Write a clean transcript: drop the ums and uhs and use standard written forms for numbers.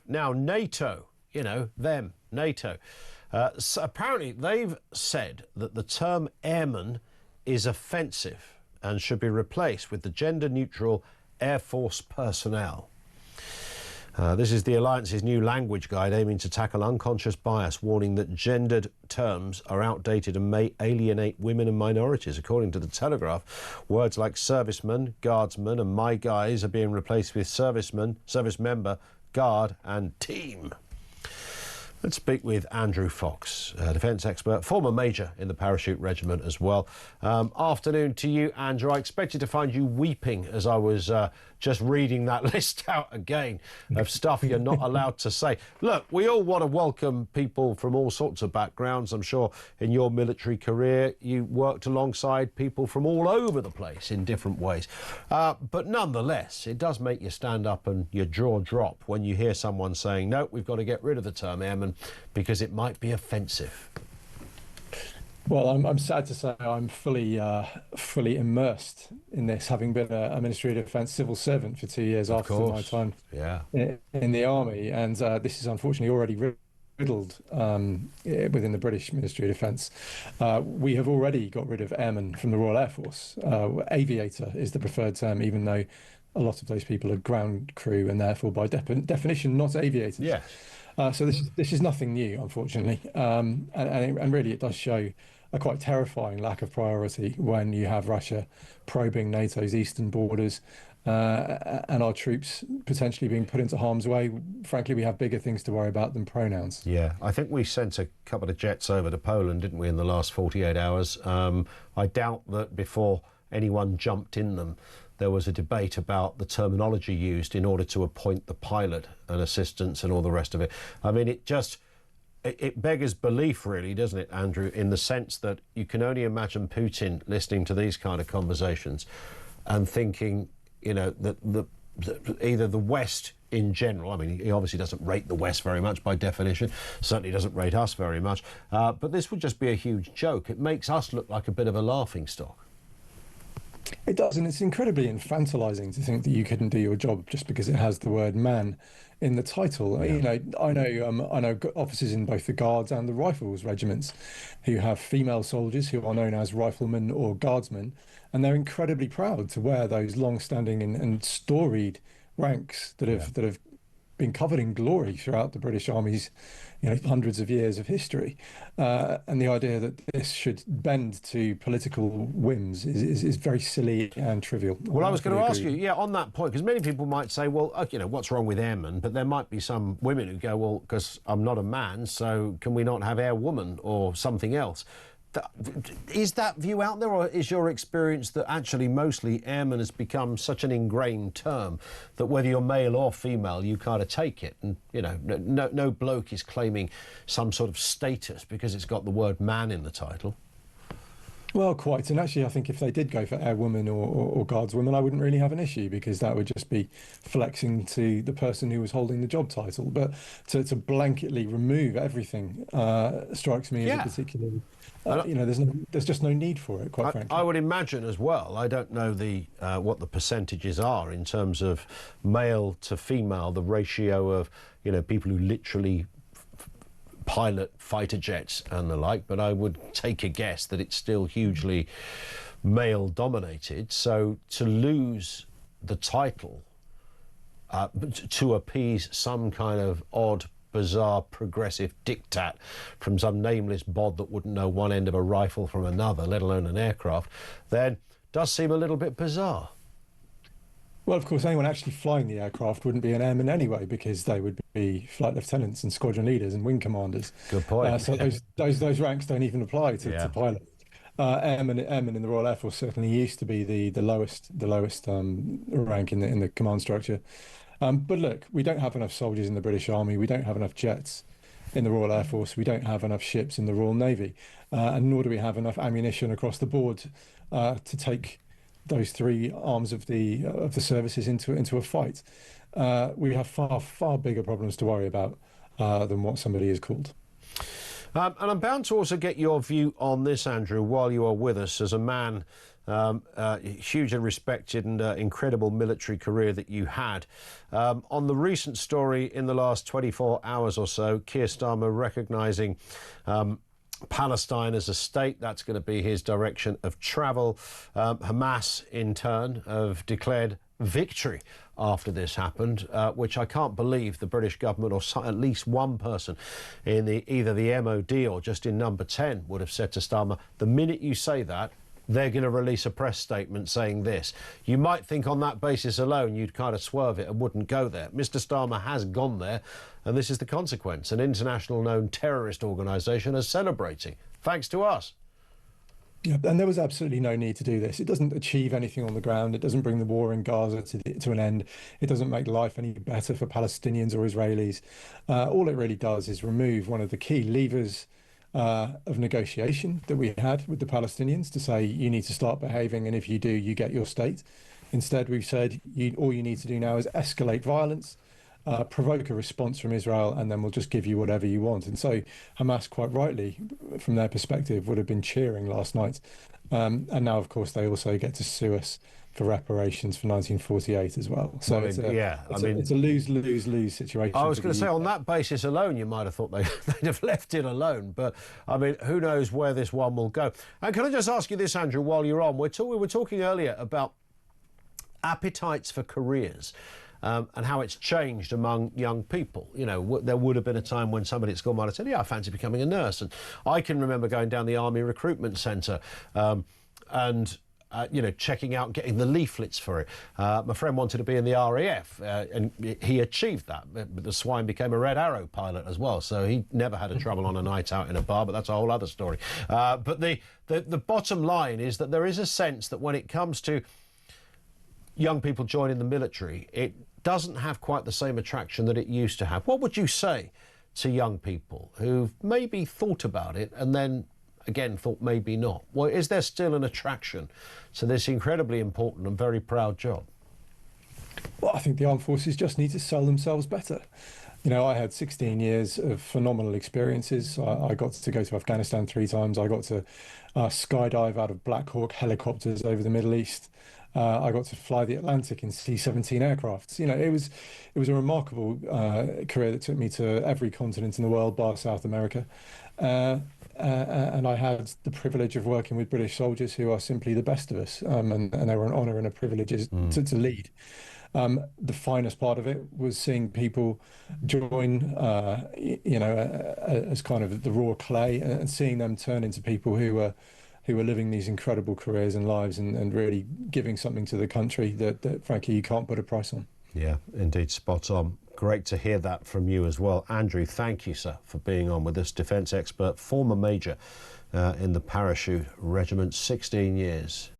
Now, NATO, you know, them, NATO. So apparently they've said that the term airman is offensive and should be replaced with the gender-neutral Air Force personnel. This is the Alliance's new language guide aiming to tackle unconscious bias, warning that gendered terms are outdated and may alienate women and minorities. According to the Telegraph, words like serviceman, guardsman and my guys are being replaced with serviceman, service member, guard and team. Let's speak with Andrew Fox, a defence expert, former major in the Parachute Regiment as well. Afternoon to you, Andrew. I expected to find you weeping as I was just reading that list out again of stuff you're not allowed to say. Look, we all want to welcome people from all sorts of backgrounds. I'm sure in your military career you worked alongside people from all over the place in different ways. But nonetheless, it does make you stand up and your jaw drop when you hear someone saying, no, we've got to get rid of the term airman because it might be offensive. Well, I'm sad to say I'm fully immersed in this, having been a Ministry of Defence civil servant for 2 years after my time in the Army. And this is unfortunately already riddled within the British Ministry of Defence. We have already got rid of airmen from the Royal Air Force. Aviator is the preferred term, even though a lot of those people are ground crew and therefore by definition not aviators. Yeah. So this is nothing new, unfortunately, and really it does show a quite terrifying lack of priority when you have Russia probing NATO's eastern borders and our troops potentially being put into harm's way. Frankly, we have bigger things to worry about than pronouns. Yeah, I think we sent a couple of jets over to Poland, didn't we, in the last 48 hours? I doubt that before anyone jumped in them, there was a debate about the terminology used in order to appoint the pilot and assistants and all the rest of it. I mean, it beggars belief, really, doesn't it, Andrew, in the sense that you can only imagine Putin listening to these kind of conversations and thinking, you know, that either the West in general, I mean, he obviously doesn't rate the West very much by definition, certainly doesn't rate us very much, but this would just be a huge joke. It makes us look like a bit of a laughingstock. It does, and it's incredibly infantilizing to think that you couldn't do your job just because it has the word man in the title. Yeah. You know, I know officers in both the Guards and the Rifles regiments who have female soldiers who are known as riflemen or guardsmen, and they're incredibly proud to wear those long-standing and storied ranks that have been covered in glory throughout the British Army's, you know, hundreds of years of history, and the idea that this should bend to political whims is very silly and trivial. Well, I was going to ask you, yeah, on that point, because many people might say, well, you know, what's wrong with airmen? But there might be some women who go, well, because I'm not a man, so can we not have airwoman or something else? Is that view out there, or is your experience that actually mostly airman has become such an ingrained term that whether you're male or female, you kind of take it, and you know, no bloke is claiming some sort of status because it's got the word man in the title? Well, quite. And actually, I think if they did go for airwoman or guardswoman, I wouldn't really have an issue, because that would just be flexing to the person who was holding the job title. But to blanketly remove everything strikes me as a particularly, you know, there's just no need for it, quite frankly. I would imagine as well. I don't know what the percentages are in terms of male to female, the ratio of, you know, people who literally pilot fighter jets and the like, but I would take a guess that it's still hugely male dominated. So to lose the title to appease some kind of odd, bizarre, progressive diktat from some nameless bod that wouldn't know one end of a rifle from another, let alone an aircraft, then does seem a little bit bizarre. Well, of course, anyone actually flying the aircraft wouldn't be an airman anyway, because they would be flight lieutenants and squadron leaders and wing commanders. Good point. So those ranks don't even apply to pilots. Airmen in the Royal Air Force certainly used to be the lowest rank in the command structure. But look, we don't have enough soldiers in the British Army. We don't have enough jets in the Royal Air Force. We don't have enough ships in the Royal Navy, and nor do we have enough ammunition across the board to take those three arms of the services into a fight. We have far bigger problems to worry about than what somebody is called. And I'm bound to also get your view on this, Andrew, while you are with us, as a man hugely respected and incredible military career that you had. On the recent story in the last 24 hours or so, Keir Starmer recognising Palestine as a state, that's going to be his direction of travel. Hamas, in turn, have declared victory after this happened, which I can't believe the British government or at least one person in either the MOD or just in number 10 would have said to Starmer, the minute you say that, they're going to release a press statement saying this. You might think on that basis alone you'd kind of swerve it and wouldn't go there. Mr. Starmer has gone there, and this is the consequence. An international known terrorist organisation is celebrating, thanks to us. Yeah, and there was absolutely no need to do this. It doesn't achieve anything on the ground. It doesn't bring the war in Gaza to an end. It doesn't make life any better for Palestinians or Israelis. All it really does is remove one of the key levers of negotiation that we had with the Palestinians to say you need to start behaving, and if you do, you get your state. Instead, we've said all you need to do now is escalate violence, provoke a response from Israel, and then we'll just give you whatever you want. And so Hamas, quite rightly, from their perspective, would have been cheering last night. And now, of course, they also get to sue us for reparations for 1948 as well. So well, it's it's a lose-lose-lose situation. I was going to say, on that basis alone, you might have thought they'd have left it alone. But, I mean, who knows where this one will go. And can I just ask you this, Andrew, while you're on? We were talking earlier about appetites for careers. And how it's changed among young people. You know, there would have been a time when somebody at school might have said, yeah, I fancy becoming a nurse. And I can remember going down the Army Recruitment Centre you know, checking out, getting the leaflets for it. My friend wanted to be in the RAF, and he achieved that. But the swine became a Red Arrow pilot as well, so he never had a trouble on a night out in a bar, but that's a whole other story. But the bottom line is that there is a sense that when it comes to young people joining the military, it doesn't have quite the same attraction that it used to have. What would you say to young people who've maybe thought about it and then again thought maybe not? Well, is there still an attraction to this incredibly important and very proud job? Well, I think the armed forces just need to sell themselves better. You know, I had 16 years of phenomenal experiences. I got to go to Afghanistan 3 times. I got to skydive out of Black Hawk helicopters over the Middle East. I got to fly the Atlantic in C-17 aircrafts. You know, it was a remarkable career that took me to every continent in the world, bar South America. And I had the privilege of working with British soldiers who are simply the best of us. And they were an honour and a privilege to lead. The finest part of it was seeing people join, you know, as kind of the raw clay, and seeing them turn into people who were living these incredible careers and lives and really giving something to the country that frankly you can't put a price on. Yeah, indeed, spot on. Great to hear that from you as well. Andrew, thank you, sir, for being on with us. Defence expert, former major in the Parachute Regiment, 16 years.